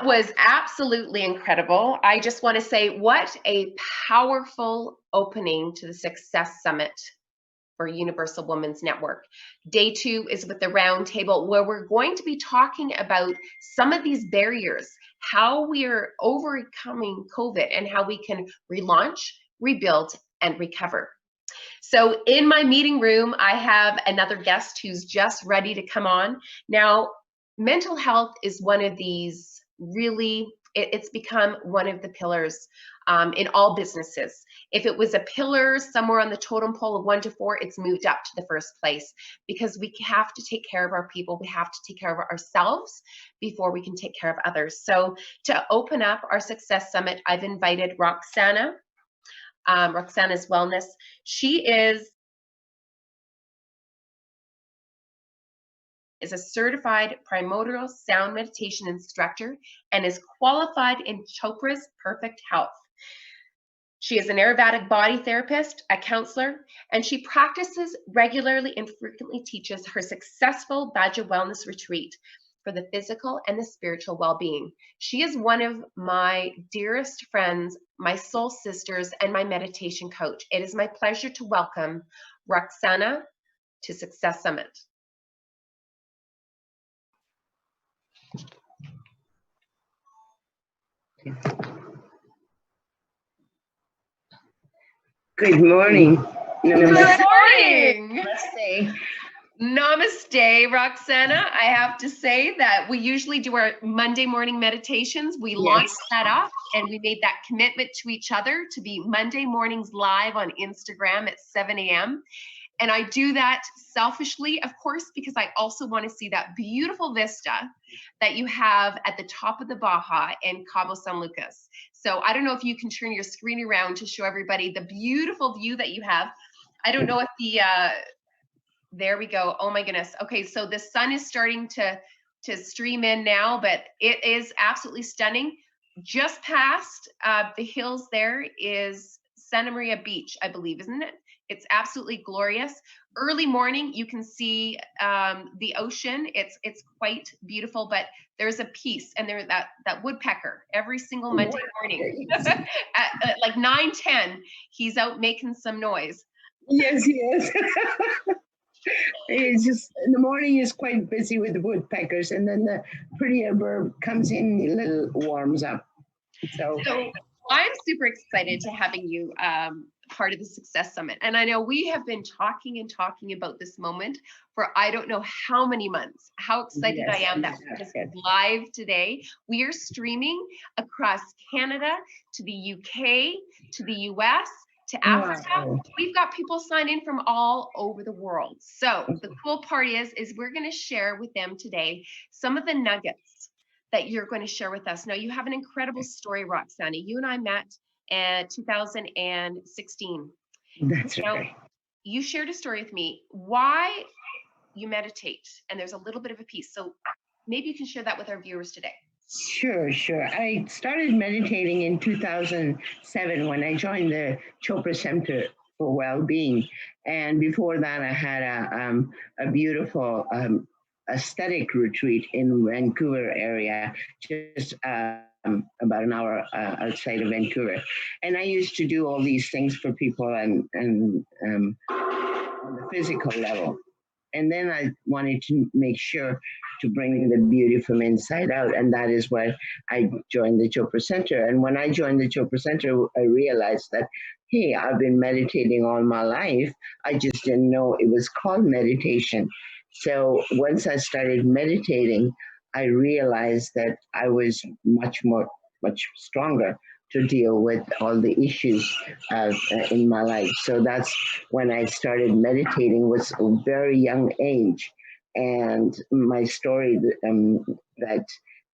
was absolutely incredible. I just want to say what a powerful opening to the Success Summit for Universal Women's Network. Day 2 is with the roundtable, where we're going to be talking about some of these barriers, how we are overcoming COVID and how we can relaunch, rebuild, and recover. So in my meeting room, I have another guest who's just ready to come on. Now, mental health is one of these really, it's become one of the pillars in all businesses. If it was a pillar somewhere on the totem pole of 1 to 4, it's moved up to the first place, because we have to take care of our people. We have to take care of ourselves before we can take care of others. So to open up our Success Summit, I've invited Rukhsana, Rukhsana's Wellness. She is a certified primordial sound meditation instructor and is qualified in Chopra's Perfect Health. She is an Ayurvedic body therapist, a counselor, and she practices regularly and frequently teaches her successful Bhaja Wellness Retreat for the physical and the spiritual well-being. She is one of my dearest friends, my soul sisters, and my meditation coach. It is my pleasure to welcome Rukhsana to Success Summit. Good morning. Good morning. Namaste. Namaste, Rukhsana. I have to say that we usually do our Monday morning meditations. We launched that up and we made that commitment to each other to be Monday mornings live on Instagram at 7 a.m. And I do that selfishly, of course, because I also want to see that beautiful vista that you have at the top of the Baja in Cabo San Lucas. So I don't know if you can turn your screen around to show everybody the beautiful view that you have. I don't know if the, there we go. Oh my goodness. Okay, so the sun is starting to stream in now, but it is absolutely stunning. Just past the hills there is Santa Maria Beach, I believe, isn't it? It's absolutely glorious. Early morning, you can see the ocean. It's quite beautiful, but there's a piece, and there's that woodpecker every single Monday morning at like 9:10. He's out making some noise. Yes, he is. It's just the morning is quite busy with the woodpeckers, and then the prettier bird comes in, a little warms up. So I'm super excited to having you part of the Success Summit. And I know we have been talking and talking about this moment for I don't know how many months. How excited I am that we're just live today. We are streaming across Canada, to the UK, to the US, to Africa. Wow. We've got people sign in from all over the world. So the cool part is we're going to share with them today some of the nuggets that you're going to share with us. Now, you have an incredible story, Rukhsana. You and I met in 2016. That's now, right. You shared a story with me, why you meditate, and there's a little bit of a piece. So maybe you can share that with our viewers today. Sure. I started meditating in 2007 when I joined the Chopra Center for Wellbeing. And before that, I had a beautiful aesthetic retreat in Vancouver area, just about an hour outside of Vancouver. And I used to do all these things for people and on the physical level. And then I wanted to make sure to bring the beauty from inside out. And that is why I joined the Chopra Center. And when I joined the Chopra Center, I realized that, hey, I've been meditating all my life. I just didn't know it was called meditation. So once I started meditating, I realized that I was much stronger to deal with all the issues in my life. So that's when I started meditating, was a very young age. And my story that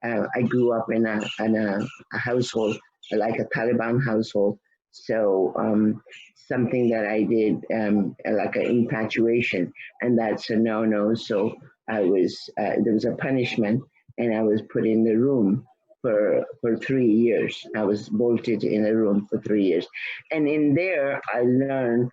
I grew up in a household, like a Taliban household. So something that I did like an infatuation, and that's a no-no. So I was, there was a punishment, and I was put in the room for 3 years. I was bolted in a room for 3 years. And in there, I learned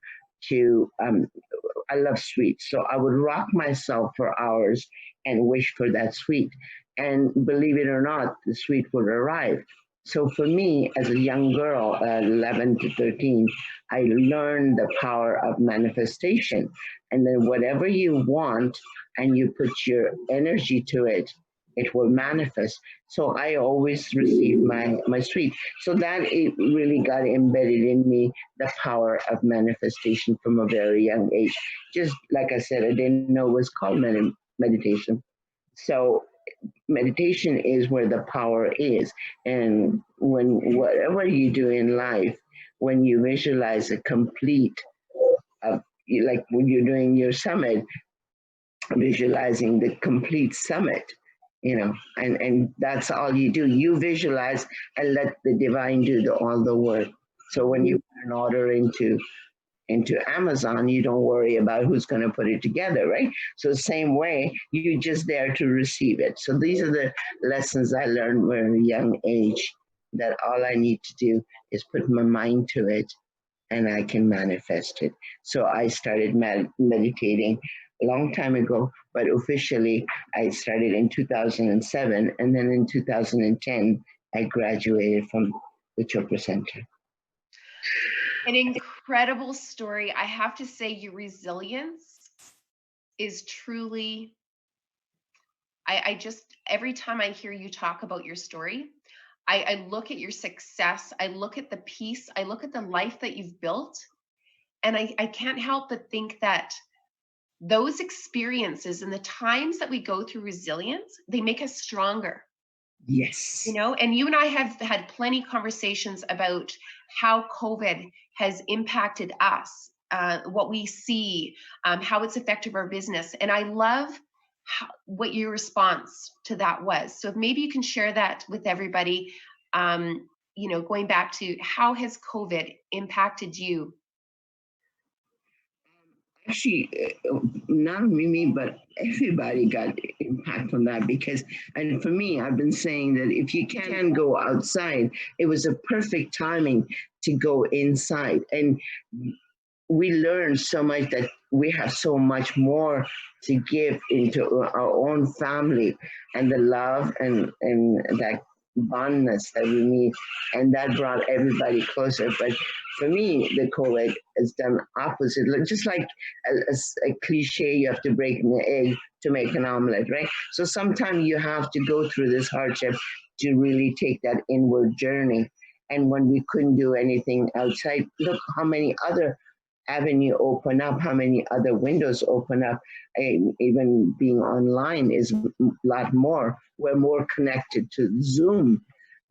to, I love sweets. So I would rock myself for hours and wish for that sweet. And believe it or not, the sweet would arrive. So for me, as a young girl, 11 to 13, I learned the power of manifestation. And then whatever you want and you put your energy to it, it will manifest. So I always receive my sweet. So that it really got embedded in me, the power of manifestation from a very young age. Just like I said, I didn't know it was called meditation. So meditation is where the power is. And when whatever you do in life, when you visualize a complete of, like when you're doing your summit, visualizing the complete summit, and that's all you do. You visualize and let the divine do all the work. So when you put an order into Amazon, you don't worry about who's going to put it together, right? So same way, you're just there to receive it. So these are the lessons I learned when at a young age, that all I need to do is put my mind to it and I can manifest it. So I started meditating a long time ago, but officially I started in 2007. And then in 2010, I graduated from the Chopra Center. An incredible story. I have to say, your resilience is truly, I just, every time I hear you talk about your story, I look at your success, I look at the peace, I look at the life that you've built, and I can't help but think that those experiences and the times that we go through resilience, they make us stronger. Yes. And you and I have had plenty of conversations about how COVID has impacted us, what we see, how it's affected our business. And I love what your response to that was. So if maybe you can share that with everybody, going back to how has COVID impacted you? Actually, not me, but everybody got impact from that because, and for me, I've been saying that if you can go outside, it was a perfect timing to go inside. And we learned so much that we have so much more to give into our own family and the love and that bondness that we need. And that brought everybody closer. But for me, the COVID has done opposite. Just like a cliche, you have to break an egg to make an omelet, right? So sometimes you have to go through this hardship to really take that inward journey. And when we couldn't do anything outside, look how many other avenue open up, how many other windows open up. Even being online is a lot more. We're more connected to Zoom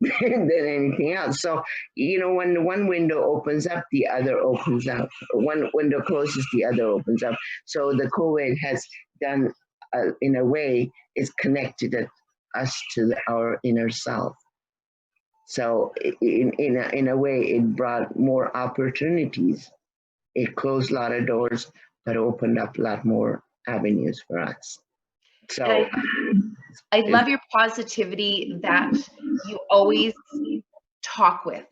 than anything else. So, when one window opens up, the other opens up. One window closes, the other opens up. So the COVID has done, in a way, is connected us to our inner self. So in a way, it brought more opportunities. It closed a lot of doors, but opened up a lot more avenues for us. So I love your positivity that you always talk with.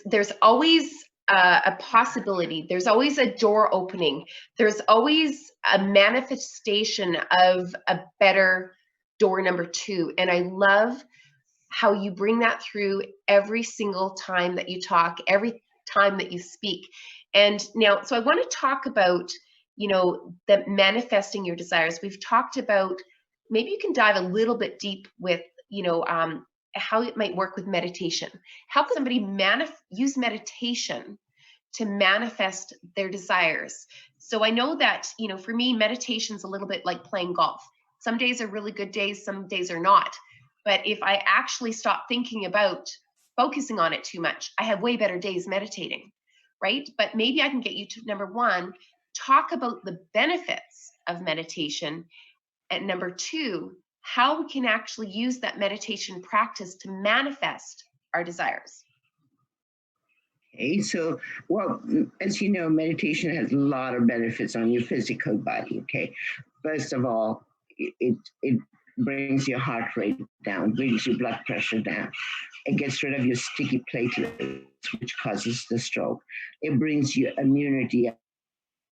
There's always a possibility. There's always a door opening. There's always a manifestation of a better door number 2. And I love how you bring that through every single time that you talk, every time that you speak. And now, so I want to talk about, the manifesting your desires. We've talked about, maybe you can dive a little bit deep with, how it might work with meditation. How can somebody use meditation to manifest their desires? So I know that, for me, meditation's a little bit like playing golf. Some days are really good days, some days are not. But if I actually stop thinking about focusing on it too much, I have way better days meditating, right? But maybe I can get you to, number 1, talk about the benefits of meditation. And number 2, how we can actually use that meditation practice to manifest our desires. Okay, so, well, as you know, meditation has a lot of benefits on your physical body, okay? First of all, it brings your heart rate down, brings your blood pressure down. It gets rid of your sticky platelets, which causes the stroke. It brings your immunity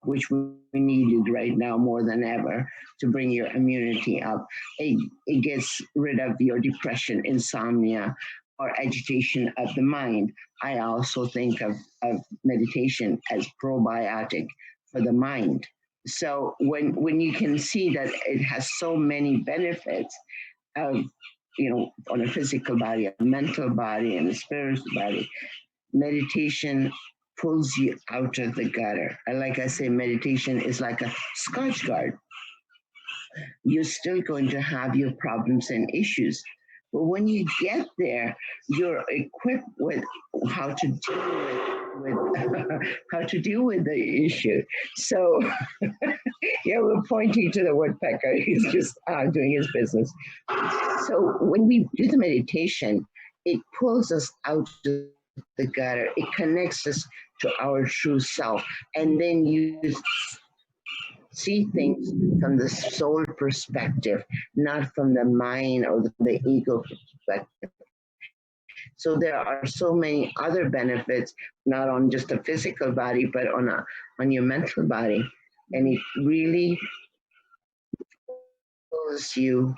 which we needed right now more than ever to bring your immunity up. It gets rid of your depression, insomnia, or agitation of the mind. I also think of meditation as probiotic for the mind. So when you can see that it has so many benefits of, on a physical body, a mental body, and a spiritual body, meditation pulls you out of the gutter. And like I say, meditation is like a Scotch guard. You're still going to have your problems and issues. But when you get there, you're equipped with how to deal with how to deal with the issue. So, yeah, we're pointing to the woodpecker. He's just doing his business. So when we do the meditation, it pulls us out of the gutter. It connects us to our true self, and then you see things from the soul perspective, not from the mind or the ego perspective. So there are so many other benefits, not on just a physical body, but on your mental body, and it really pulls you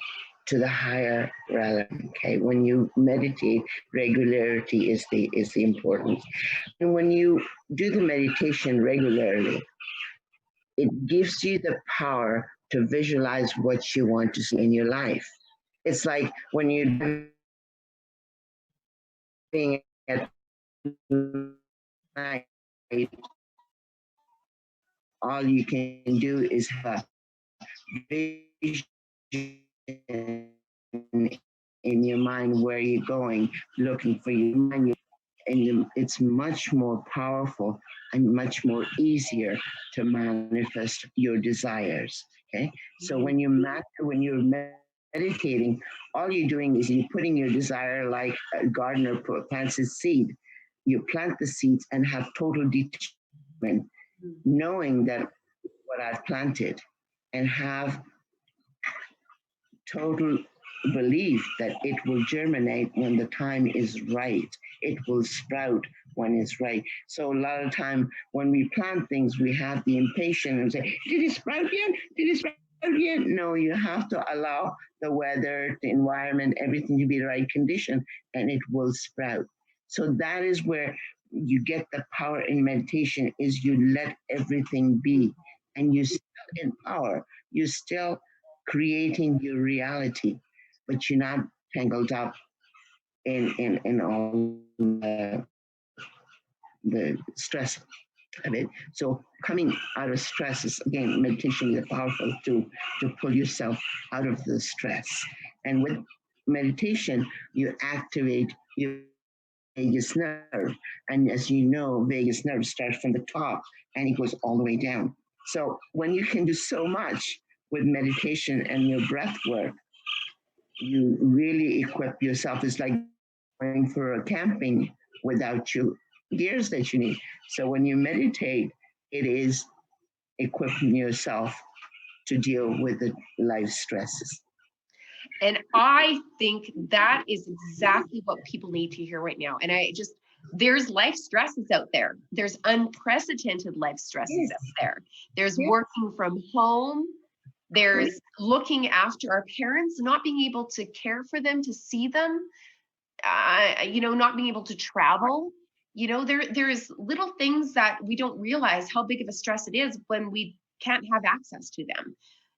to the higher realm. Okay, when you meditate, regularity is the importance, and when you do the meditation regularly, it gives you the power to visualize what you want to see in your life. It's like when you're being at night, all you can do is have a vision in your mind where you're going, looking for your mind, and it's much more powerful and much more easier to manifest your desires. Okay, so when you're meditating, all you're doing is you're putting your desire like a gardener plants his seed. You plant the seeds and have total detachment, knowing that what I've planted, and have total belief that it will germinate when the time is right. It will sprout when it's right. So a lot of time when we plant things, we have the impatience and say, did it sprout yet? Did it sprout yet? No, you have to allow the weather, the environment, everything to be the right condition, and it will sprout. So that is where you get the power in meditation, is you let everything be, and you still in power. You still creating your reality, but you're not tangled up in all the stress of it. So coming out of stress is, again, meditation is a powerful tool to pull yourself out of the stress. And with meditation, you activate your vagus nerve. And as you know, vagus nerve starts from the top and it goes all the way down. So when you can do so much with meditation and your breath work, you really equip yourself. It's like going for a camping without your gears that you need. So when you meditate, it is equipping yourself to deal with the life stresses. And I think that is exactly what people need to hear right now. And there's life stresses out there. There's unprecedented life stresses out there. There's working from home. There's looking after our parents, not being able to care for them, to see them, not being able to travel. There's little things that we don't realize how big of a stress it is when we can't have access to them.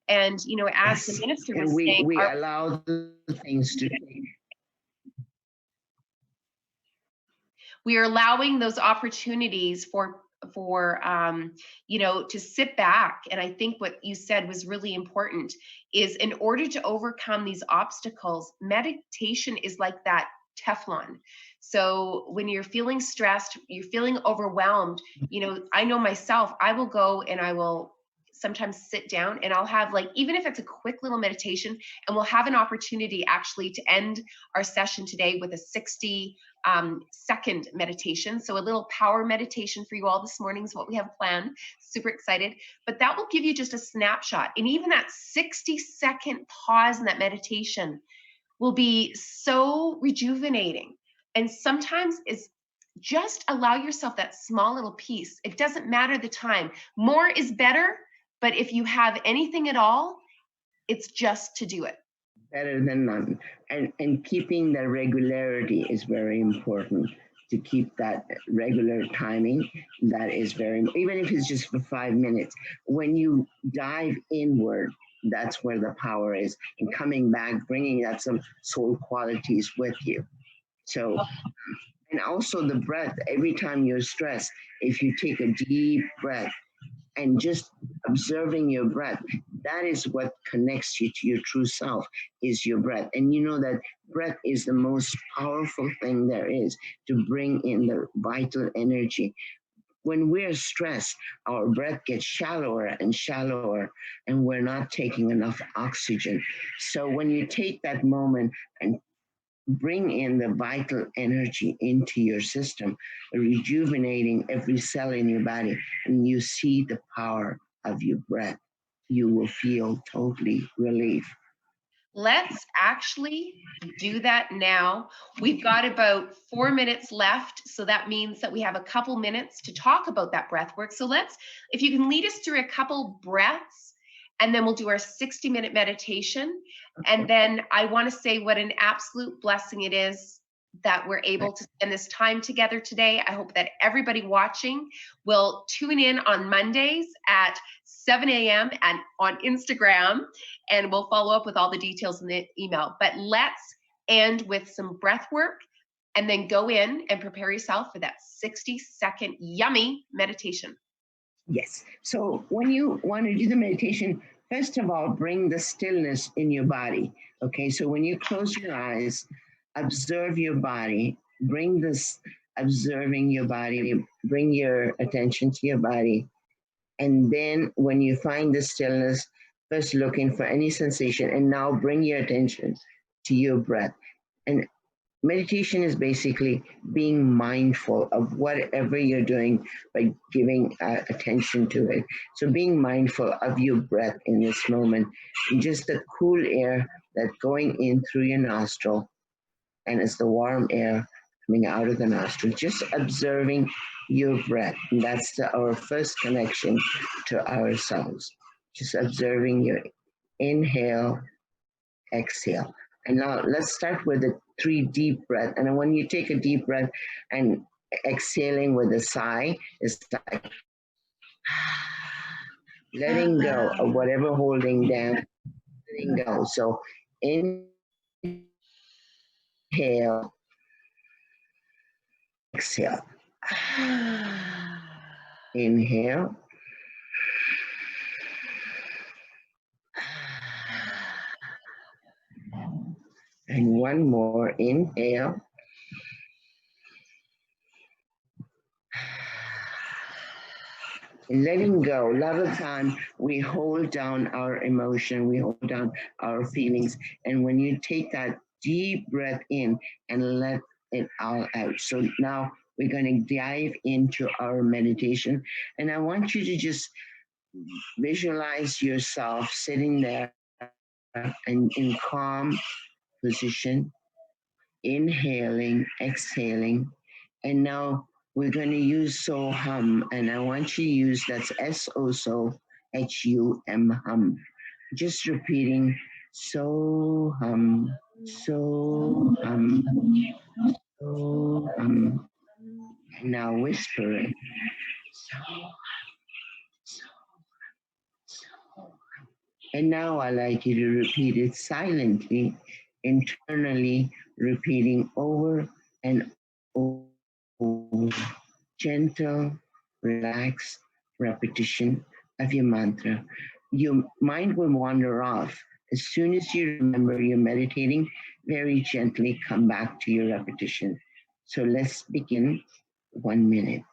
And, as the minister was saying, we allow the things to. We are allowing those opportunities for to sit back. And I think what you said was really important, is in order to overcome these obstacles, meditation is like that Teflon. So when you're feeling stressed, you're feeling overwhelmed, I know myself, I will go and I will sometimes sit down and I'll have, like, even if it's a quick little meditation, and we'll have an opportunity actually to end our session today with a 60 second meditation. So a little power meditation for you all this morning is what we have planned. Super excited. But that will give you just a snapshot. And even that 60-second pause in that meditation will be so rejuvenating. And sometimes just allow yourself that small little piece. It doesn't matter the time. More is better, but if you have anything at all, it's just to do it. Better than none. And keeping the regularity is very important. To keep that regular timing, that is very, even if it's just for 5 minutes. When you dive inward, that's where the power is. And coming back, bringing that some soul qualities with you. So, and also the breath, every time you're stressed, if you take a deep breath and just observing your breath, that is what connects you to your true self, is your breath. And you know that breath is the most powerful thing there is to bring in the vital energy. When we're stressed, our breath gets shallower and shallower, and we're not taking enough oxygen. So when you take that moment and bring in the vital energy into your system, rejuvenating every cell in your body, and you see the power of your breath, you will feel totally relief. Let's actually do that now. We've got about 4 minutes left. So that means that we have a couple minutes to talk about that breath work. So let's, if you can lead us through a couple breaths, and then we'll do our 60-minute meditation. And then I want to say what an absolute blessing it is that we're able to spend this time together today. I hope that everybody watching will tune in on Mondays at 7 a.m. and on Instagram, and we'll follow up with all the details in the email. But let's end with some breath work and then go in and prepare yourself for that 60-second yummy meditation. Yes. So when you want to do the meditation, first of all, bring the stillness in your body. Okay. So when you close your eyes, observe your body, bring this observing your body, bring your attention to your body. And then when you find the stillness, first looking for any sensation, and now bring your attention to your breath. And meditation is basically being mindful of whatever you're doing by giving attention to it. So being mindful of your breath in this moment, and just the cool air that's going in through your nostril, and it's the warm air coming out of the nostril, just observing your breath. And that's our first connection to ourselves. Just observing your inhale, exhale. And now let's start with the 3 deep breath. And when you take a deep breath and exhaling with a sigh, it's like letting go of whatever holding down, letting go. So inhale, exhale. Inhale. And one more, inhale. Letting go. A lot of time we hold down our emotion, we hold down our feelings. And when you take that deep breath in and let it all out. So now we're going to dive into our meditation. And I want you to just visualize yourself sitting there and in calm position, inhaling, exhaling. And now we're going to use so hum, and I want you to use that's SOHUM hum. Just repeating so hum, so hum, so hum. And now whispering so, so, so. And now I like you to repeat it silently, internally, repeating over and over. Gentle, relaxed repetition of your mantra. Your mind will wander off. As soon as you remember you're meditating, very gently come back to your repetition. So let's begin. 1 minute.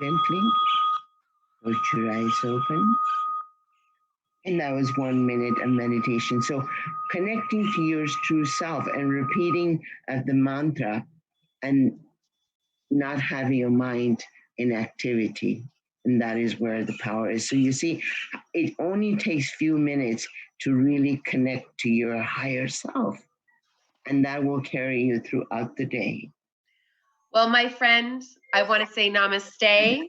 Gently put your eyes open. And that was 1 minute of meditation. So connecting to your true self and repeating the mantra and not having your mind in activity. And that is where the power is. So you see, it only takes few minutes to really connect to your higher self. And that will carry you throughout the day. Well, my friend, I want to say namaste.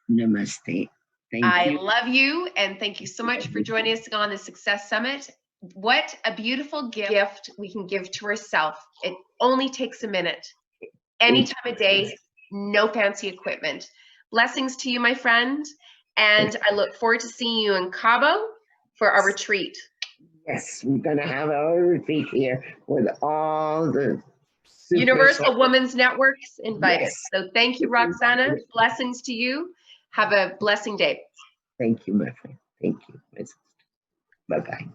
Namaste. Thank I you. love you, and thank you so much for joining us on the Success Summit. What a beautiful gift we can give to ourselves. It only takes a minute, any time of day, no fancy equipment. Blessings to you, my friend, and I look forward to seeing you in Cabo for our retreat. Yes, we're going to have our retreat here with all the Universal Women's Networks invited. Yes. So thank you, Rukhsana. Blessings to you. Have a blessing day. Thank you, my friend. Thank you. Bye-bye.